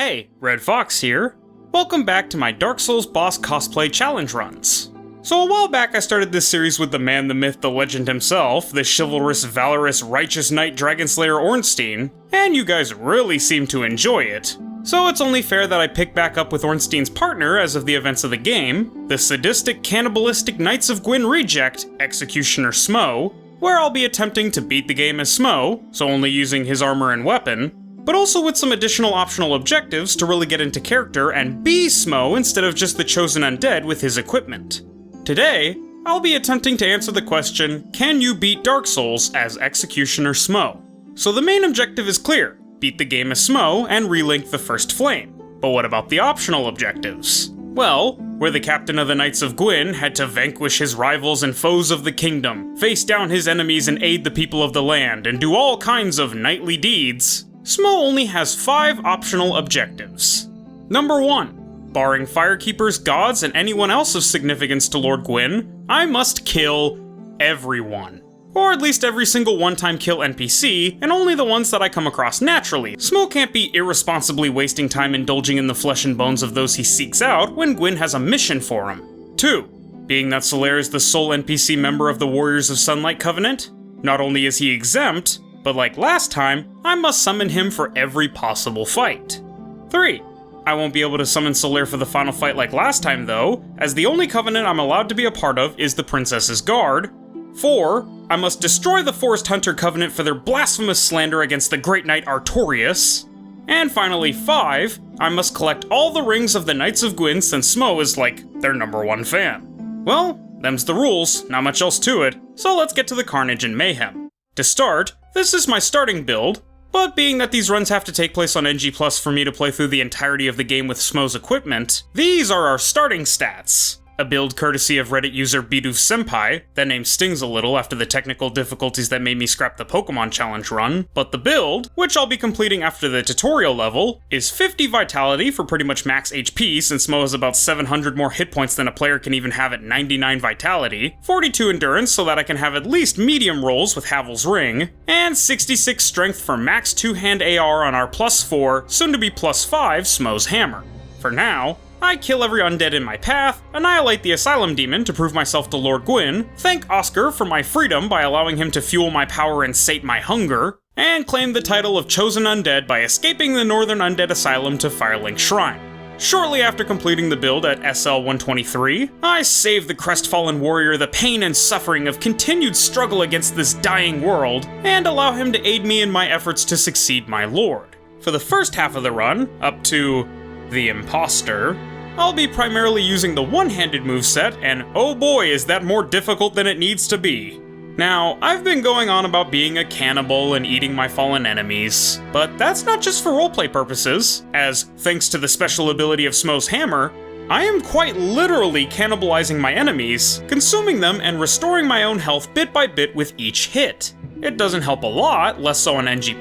Hey, Redfox here. Welcome back to my Dark Souls boss cosplay challenge runs. So a while back I started this series with the man, the myth, the legend himself, the chivalrous, valorous, righteous knight Dragonslayer Ornstein, and you guys really seem to enjoy it. So it's only fair that I pick back up with Ornstein's partner as of the events of the game, the sadistic, cannibalistic Knights of Gwyn reject, Executioner Smough, where I'll be attempting to beat the game as Smough, so only using his armor and weapon, but also with some additional optional objectives to really get into character and be Smough instead of just the chosen undead with his equipment. Today, I'll be attempting to answer the question, can you beat Dark Souls as Executioner Smough? So the main objective is clear, beat the game as Smough and relink the First Flame. But what about the optional objectives? Well, where the captain of the Knights of Gwyn had to vanquish his rivals and foes of the kingdom, face down his enemies and aid the people of the land, and do all kinds of knightly deeds, Smough only has 5 optional objectives. Number 1. Barring Firekeepers, gods, and anyone else of significance to Lord Gwyn, I must kill everyone. Or at least every single one-time kill NPC, and only the ones that I come across naturally. Smough can't be irresponsibly wasting time indulging in the flesh and bones of those he seeks out when Gwyn has a mission for him. 2. Being that Solaire is the sole NPC member of the Warriors of Sunlight Covenant, not only is he exempt, but like last time, I must summon him for every possible fight. 3. I won't be able to summon Solaire for the final fight like last time though, as the only covenant I'm allowed to be a part of is the Princess's Guard. 4. I must destroy the Forest Hunter Covenant for their blasphemous slander against the Great Knight Artorias. And finally 5. I must collect all the rings of the Knights of Gwyn since Smough is like their #1 fan. Well, them's the rules, not much else to it, so let's get to the carnage and mayhem. To start, this is my starting build, but being that these runs have to take place on NG+ for me to play through the entirety of the game with Smough's equipment, these are our starting stats. A build courtesy of Reddit user Bidoof Senpai, that name stings a little after the technical difficulties that made me scrap the Pokemon Challenge run, but the build, which I'll be completing after the tutorial level, is 50 Vitality for pretty much max HP since Smough has about 700 more hit points than a player can even have at 99 Vitality, 42 Endurance so that I can have at least medium rolls with Havel's Ring, and 66 Strength for max 2-hand AR on our +4, soon to be +5 Smough's Hammer. For now, I kill every undead in my path, annihilate the Asylum Demon to prove myself to Lord Gwyn, thank Oscar for my freedom by allowing him to fuel my power and sate my hunger, and claim the title of Chosen Undead by escaping the Northern Undead Asylum to Firelink Shrine. Shortly after completing the build at SL-123, I save the crestfallen warrior the pain and suffering of continued struggle against this dying world, and allow him to aid me in my efforts to succeed my lord. For the first half of the run, up to the Imposter, I'll be primarily using the one-handed moveset, and oh boy is that more difficult than it needs to be. Now, I've been going on about being a cannibal and eating my fallen enemies, but that's not just for roleplay purposes, as thanks to the special ability of Smough's Hammer, I am quite literally cannibalizing my enemies, consuming them and restoring my own health bit by bit with each hit. It doesn't help a lot, less so on NG+,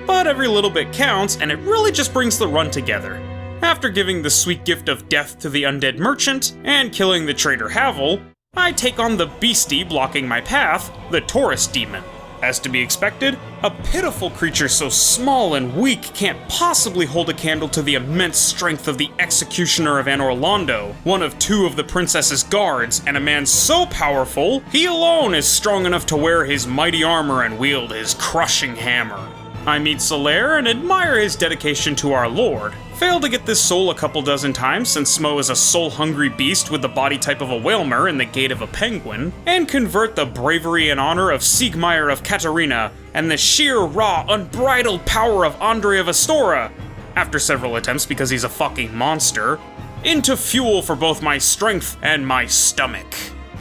but every little bit counts and it really just brings the run together. After giving the sweet gift of death to the undead merchant, and killing the traitor Havel, I take on the beastie blocking my path, the Taurus Demon. As to be expected, a pitiful creature so small and weak can't possibly hold a candle to the immense strength of the Executioner of Anor Londo, one of 2 of the Princess's guards, and a man so powerful, he alone is strong enough to wear his mighty armor and wield his crushing hammer. I meet Solaire and admire his dedication to our lord. Failed to get this soul a couple dozen times since Smough is a soul-hungry beast with the body type of a whalmer and the gait of a penguin, and convert the bravery and honor of Siegmeyer of Katarina and the sheer, raw, unbridled power of Andre of Astora, after several attempts because he's a fucking monster, into fuel for both my strength and my stomach.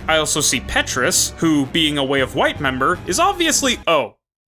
I also see Petrus, who, being a Way of White member, is obviously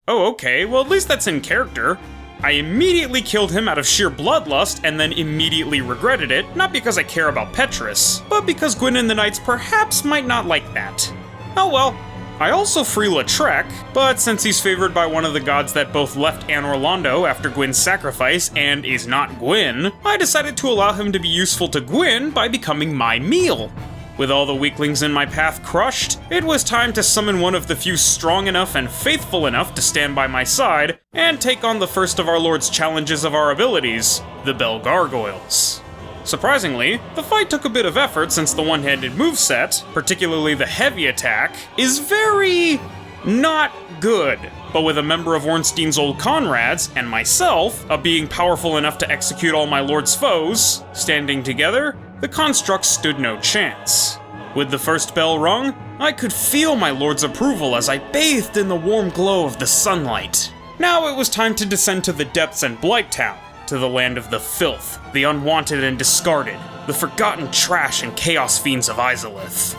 Oh, okay, well at least that's in character. I immediately killed him out of sheer bloodlust and then immediately regretted it, not because I care about Petrus, but because Gwyn and the Knights perhaps might not like that. Oh well. I also free Lautrec, but since he's favored by one of the gods that both left Anor Londo after Gwyn's sacrifice and is not Gwyn, I decided to allow him to be useful to Gwyn by becoming my meal. With all the weaklings in my path crushed, it was time to summon one of the few strong enough and faithful enough to stand by my side and take on the first of our Lord's challenges of our abilities, the Bell Gargoyles. Surprisingly, the fight took a bit of effort since the one-handed moveset, particularly the heavy attack, is very not good. But with a member of Ornstein's old comrades, and myself, a being powerful enough to execute all my Lord's foes, standing together, the construct stood no chance. With the first bell rung, I could feel my Lord's approval as I bathed in the warm glow of the sunlight. Now it was time to descend to the depths and Blighttown, to the land of the filth, the unwanted and discarded, the forgotten trash and chaos fiends of Izalith.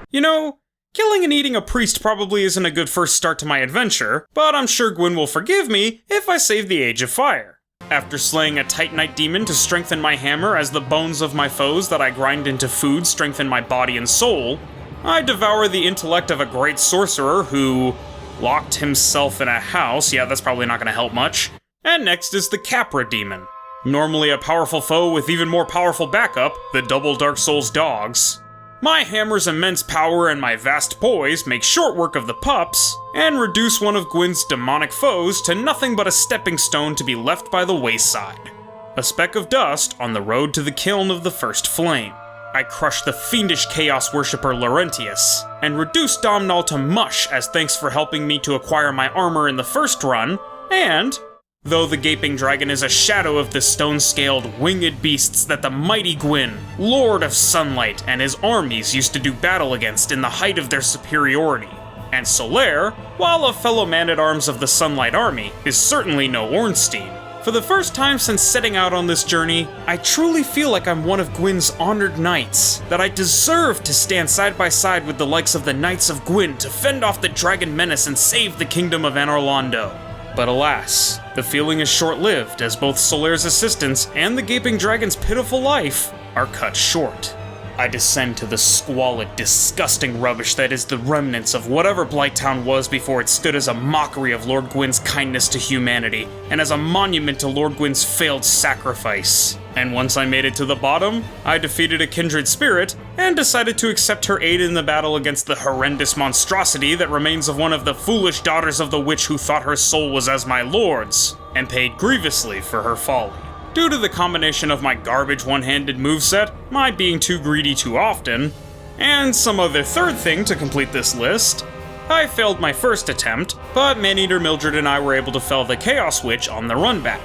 You know, killing and eating a priest probably isn't a good first start to my adventure, but I'm sure Gwyn will forgive me if I save the Age of Fire. After slaying a Titanite demon to strengthen my hammer as the bones of my foes that I grind into food strengthen my body and soul, I devour the intellect of a great sorcerer who locked himself in a house. Yeah, that's probably not going to help much. And next is the Capra demon. Normally a powerful foe with even more powerful backup, the double Dark Souls dogs. My hammer's immense power and my vast poise make short work of the pups, and reduce one of Gwyn's demonic foes to nothing but a stepping stone to be left by the wayside. A speck of dust on the road to the kiln of the first flame. I crush the fiendish chaos worshipper Laurentius, and reduce Domhnall to mush as thanks for helping me to acquire my armor in the first run, and though the gaping dragon is a shadow of the stone-scaled, winged beasts that the mighty Gwyn, Lord of Sunlight, and his armies used to do battle against in the height of their superiority. And Solaire, while a fellow man-at-arms of the Sunlight Army, is certainly no Ornstein. For the first time since setting out on this journey, I truly feel like I'm one of Gwyn's honored knights, that I deserve to stand side by side with the likes of the Knights of Gwyn to fend off the dragon menace and save the kingdom of Anor Londo. But alas, the feeling is short-lived as both Solaire's assistance and the Gaping Dragon's pitiful life are cut short. I descend to the squalid, disgusting rubbish that is the remnants of whatever Blighttown was before it stood as a mockery of Lord Gwyn's kindness to humanity, and as a monument to Lord Gwyn's failed sacrifice. And once I made it to the bottom, I defeated a kindred spirit, and decided to accept her aid in the battle against the horrendous monstrosity that remains of one of the foolish daughters of the witch who thought her soul was as my lord's, and paid grievously for her folly. Due to the combination of my garbage one-handed moveset, my being too greedy too often, and some other third thing to complete this list, I failed my first attempt, but Maneater Mildred and I were able to fell the Chaos Witch on the run back.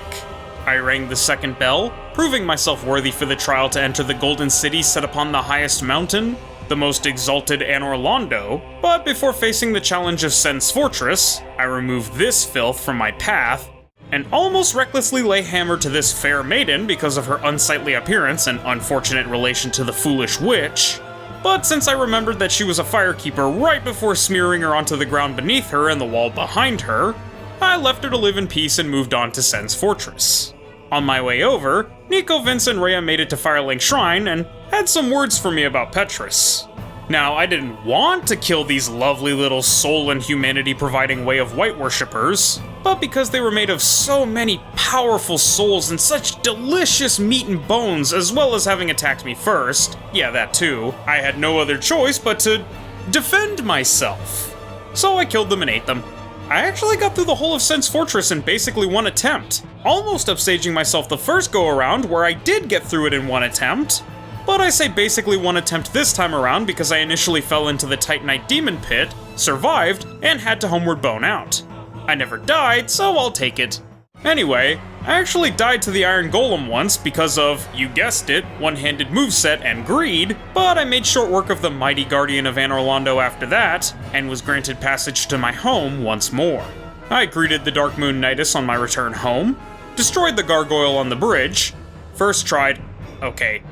I rang the second bell, proving myself worthy for the trial to enter the Golden City set upon the highest mountain, the most exalted Anor Londo, but before facing the challenge of Sen's Fortress, I removed this filth from my path, and almost recklessly lay hammer to this fair maiden because of her unsightly appearance and unfortunate relation to the foolish witch. But since I remembered that she was a firekeeper right before smearing her onto the ground beneath her and the wall behind her, I left her to live in peace and moved on to Sen's Fortress. On my way over, Nico, Vince, and Rhea made it to Firelink Shrine and had some words for me about Petrus. Now, I didn't want to kill these lovely little soul and humanity-providing way of white worshippers, but because they were made of so many powerful souls and such delicious meat and bones, as well as having attacked me first, yeah, that too, I had no other choice but to defend myself. So I killed them and ate them. I actually got through the whole of Sen's Fortress in basically one attempt, almost upstaging myself the first go-around where I did get through it in one attempt. But I say basically one attempt this time around because I initially fell into the Titanite Demon Pit, survived, and had to homeward bone out. I never died, so I'll take it. Anyway, I actually died to the Iron Golem once because of, you guessed it, one-handed moveset and greed, but I made short work of the mighty Guardian of Anor Londo after that, and was granted passage to my home once more. I greeted the Dark Moon Nidus on my return home, destroyed the gargoyle on the bridge,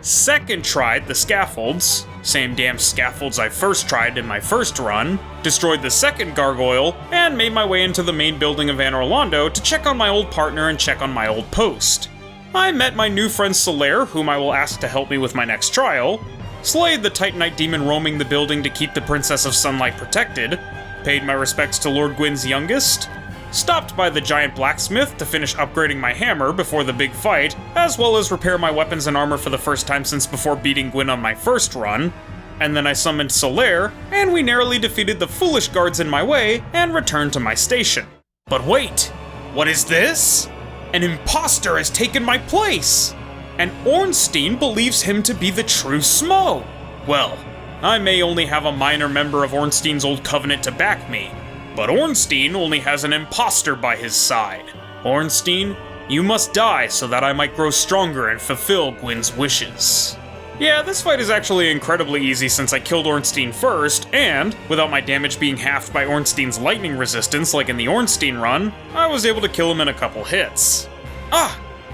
second tried the scaffolds, same damn scaffolds I first tried in my first run, destroyed the second gargoyle, and made my way into the main building of Anor Londo to check on my old partner and check on my old post. I met my new friend Solaire, whom I will ask to help me with my next trial, slayed the Titanite demon roaming the building to keep the Princess of Sunlight protected, paid my respects to Lord Gwyn's youngest, stopped by the giant blacksmith to finish upgrading my hammer before the big fight, as well as repair my weapons and armor for the first time since before beating Gwyn on my first run. And then I summoned Solaire, and we narrowly defeated the foolish guards in my way and returned to my station. But wait, what is this? An imposter has taken my place! And Ornstein believes him to be the true Smough. Well, I may only have a minor member of Ornstein's old covenant to back me, but Ornstein only has an imposter by his side. Ornstein, you must die so that I might grow stronger and fulfill Gwyn's wishes. Yeah, this fight is actually incredibly easy since I killed Ornstein first, and, without my damage being halved by Ornstein's lightning resistance like in the Ornstein run, I was able to kill him in a couple hits.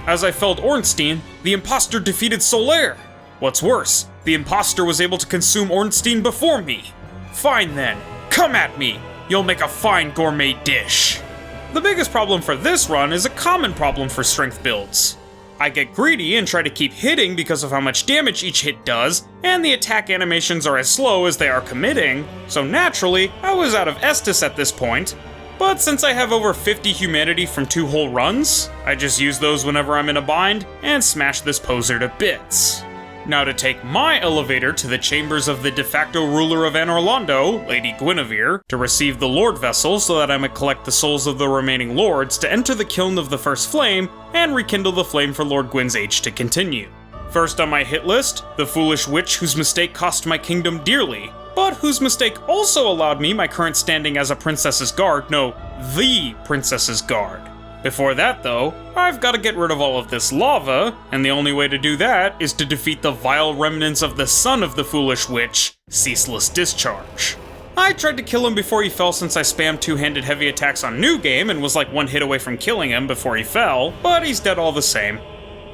As I felled Ornstein, the imposter defeated Solaire. What's worse, the imposter was able to consume Ornstein before me. Fine then, come at me! You'll make a fine gourmet dish. The biggest problem for this run is a common problem for strength builds. I get greedy and try to keep hitting because of how much damage each hit does, and the attack animations are as slow as they are committing, so naturally, I was out of Estus at this point. But since I have over 50 humanity from 2 whole runs, I just use those whenever I'm in a bind and smash this poser to bits. Now to take my elevator to the chambers of the de facto ruler of Anor Londo, Lady Guinevere, to receive the Lord Vessel so that I might collect the souls of the remaining lords to enter the kiln of the First Flame and rekindle the flame for Lord Gwyn's age to continue. First on my hit list, the foolish witch whose mistake cost my kingdom dearly, but whose mistake also allowed me my current standing as a princess's guard, no, the princess's guard. Before that though, I've got to get rid of all of this lava, and the only way to do that is to defeat the vile remnants of the son of the foolish witch, Ceaseless Discharge. I tried to kill him before he fell since I spammed 2-handed heavy attacks on New Game and was like 1 hit away from killing him before he fell, but he's dead all the same.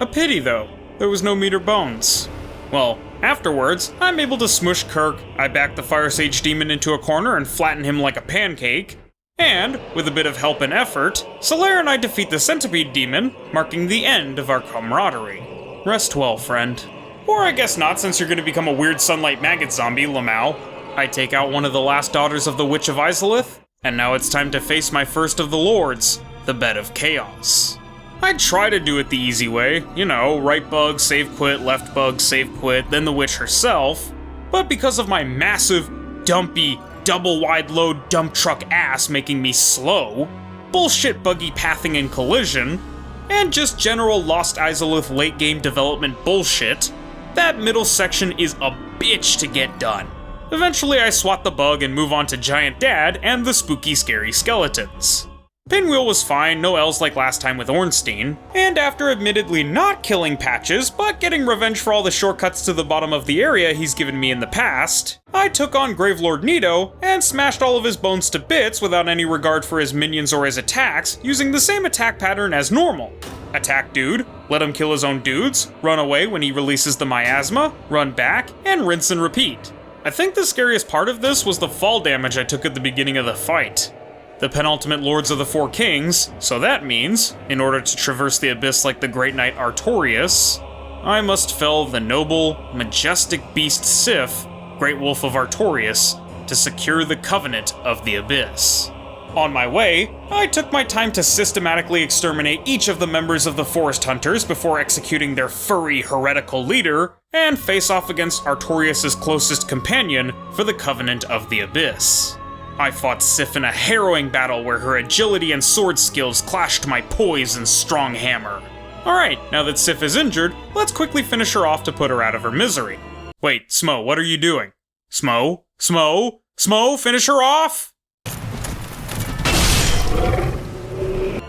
A pity though, there was no meat or bones. Well, afterwards, I'm able to smush Kirk, I back the Fire Sage Demon into a corner and flatten him like a pancake, and, with a bit of help and effort, Solaire and I defeat the Centipede Demon, marking the end of our camaraderie. Rest well, friend. Or I guess not, since you're gonna become a weird sunlight maggot zombie, Lamau. I take out one of the last daughters of the Witch of Izalith, and now it's time to face my first of the lords, the Bed of Chaos. I try to do it the easy way, you know, right bug, save quit, left bug, save quit, then the witch herself, but because of my massive, dumpy, double wide load dump truck ass making me slow, bullshit buggy pathing and collision, and just general Lost Izalith late game development bullshit, that middle section is a bitch to get done. Eventually I swat the bug and move on to Giant Dad and the spooky scary skeletons. Pinwheel was fine, no L's like last time with Ornstein, and after admittedly not killing Patches, but getting revenge for all the shortcuts to the bottom of the area he's given me in the past, I took on Gravelord Nito and smashed all of his bones to bits without any regard for his minions or his attacks, using the same attack pattern as normal. Attack dude, let him kill his own dudes, run away when he releases the miasma, run back, and rinse and repeat. I think the scariest part of this was the fall damage I took at the beginning of the fight. The penultimate lords of the Four Kings, so that means, in order to traverse the abyss like the great knight Artorias, I must fell the noble, majestic beast Sif, Great Wolf of Artorias, to secure the covenant of the abyss. On my way, I took my time to systematically exterminate each of the members of the Forest Hunters before executing their furry, heretical leader, and face off against Artorias' closest companion for the covenant of the abyss. I fought Sif in a harrowing battle where her agility and sword skills clashed my poise and strong hammer. Alright, now that Sif is injured, let's quickly finish her off to put her out of her misery. Wait, Smough, what are you doing? Smough? Smough? Smough, finish her off?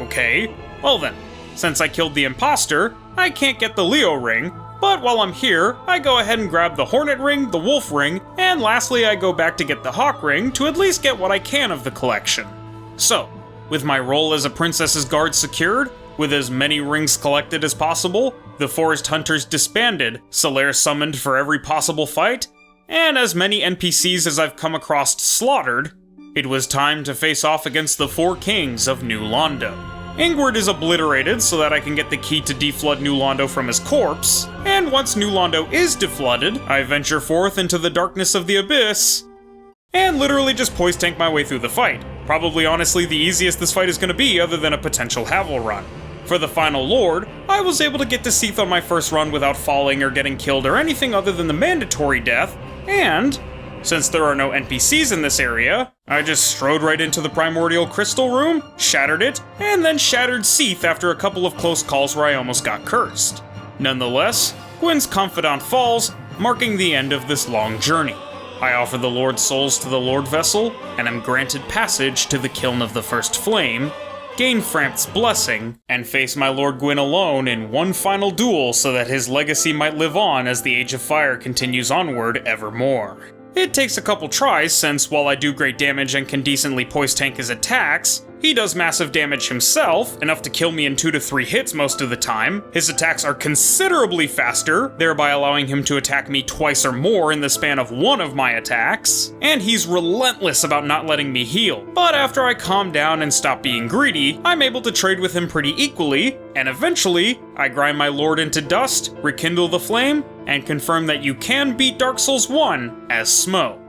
Okay, well then, since I killed the imposter, I can't get the Leo ring, but while I'm here, I go ahead and grab the Hornet ring, the Wolf ring, and lastly I go back to get the Hawk ring to at least get what I can of the collection. So, with my role as a princess's guard secured, with as many rings collected as possible, the Forest Hunters disbanded, Solaire summoned for every possible fight, and as many NPCs as I've come across slaughtered, it was time to face off against the Four Kings of New Londo. Ingward is obliterated so that I can get the key to deflood New Londo from his corpse, and once New Londo is deflooded, I venture forth into the darkness of the abyss, and literally just poise tank my way through the fight. Probably honestly the easiest this fight is going to be other than a potential Havel run. For the final Lord, I was able to get to Seath on my first run without falling or getting killed or anything other than the mandatory death, and since there are no NPCs in this area, I just strode right into the Primordial Crystal Room, shattered it, and then shattered Seath after a couple of close calls where I almost got cursed. Nonetheless, Gwyn's confidant falls, marking the end of this long journey. I offer the Lord's souls to the Lord Vessel, and am granted passage to the Kiln of the First Flame, gain Framth's blessing, and face my Lord Gwyn alone in one final duel so that his legacy might live on as the Age of Fire continues onward evermore. It takes a couple tries since, while I do great damage and can decently poise tank his attacks, he does massive damage himself, enough to kill me in 2 to 3 hits most of the time. His attacks are considerably faster, thereby allowing him to attack me twice or more in the span of one of my attacks, and he's relentless about not letting me heal. But after I calm down and stop being greedy, I'm able to trade with him pretty equally, and eventually, I grind my lord into dust, rekindle the flame, and confirm that you can beat Dark Souls 1 as Smough.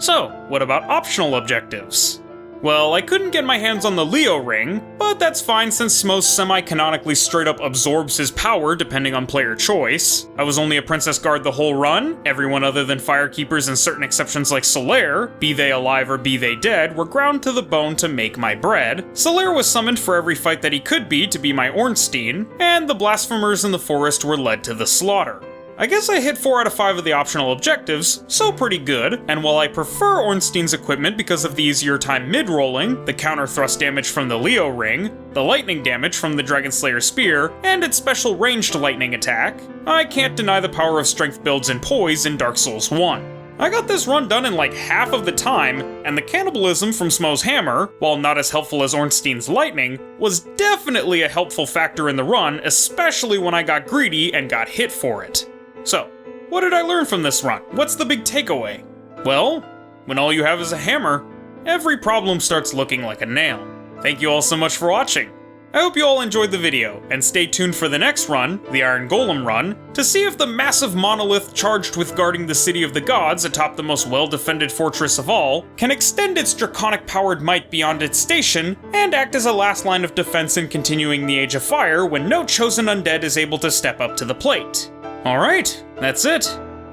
So, what about optional objectives? Well, I couldn't get my hands on the Leo ring, but that's fine since Smough semi-canonically straight up absorbs his power depending on player choice. I was only a Princess Guard the whole run. Everyone other than Firekeepers and certain exceptions like Solaire, be they alive or be they dead, were ground to the bone to make my bread. Solaire was summoned for every fight that he could be to be my Ornstein, and the Blasphemers in the forest were led to the slaughter. I guess I hit 4 out of 5 of the optional objectives, so pretty good, and while I prefer Ornstein's equipment because of the easier time mid-rolling, the counter thrust damage from the Leo ring, the lightning damage from the Dragon Slayer spear, and its special ranged lightning attack, I can't deny the power of strength builds and poise in Dark Souls 1. I got this run done in like half of the time, and the cannibalism from Smough's hammer, while not as helpful as Ornstein's lightning, was definitely a helpful factor in the run, especially when I got greedy and got hit for it. So, what did I learn from this run? What's the big takeaway? Well, when all you have is a hammer, every problem starts looking like a nail. Thank you all so much for watching. I hope you all enjoyed the video, and stay tuned for the next run, the Iron Golem run, to see if the massive monolith charged with guarding the City of the Gods atop the most well-defended fortress of all can extend its draconic-powered might beyond its station and act as a last line of defense in continuing the Age of Fire when no chosen undead is able to step up to the plate. Alright, that's it.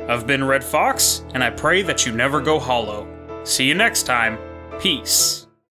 I've been Redfox, and I pray that you never go hollow. See you next time. Peace.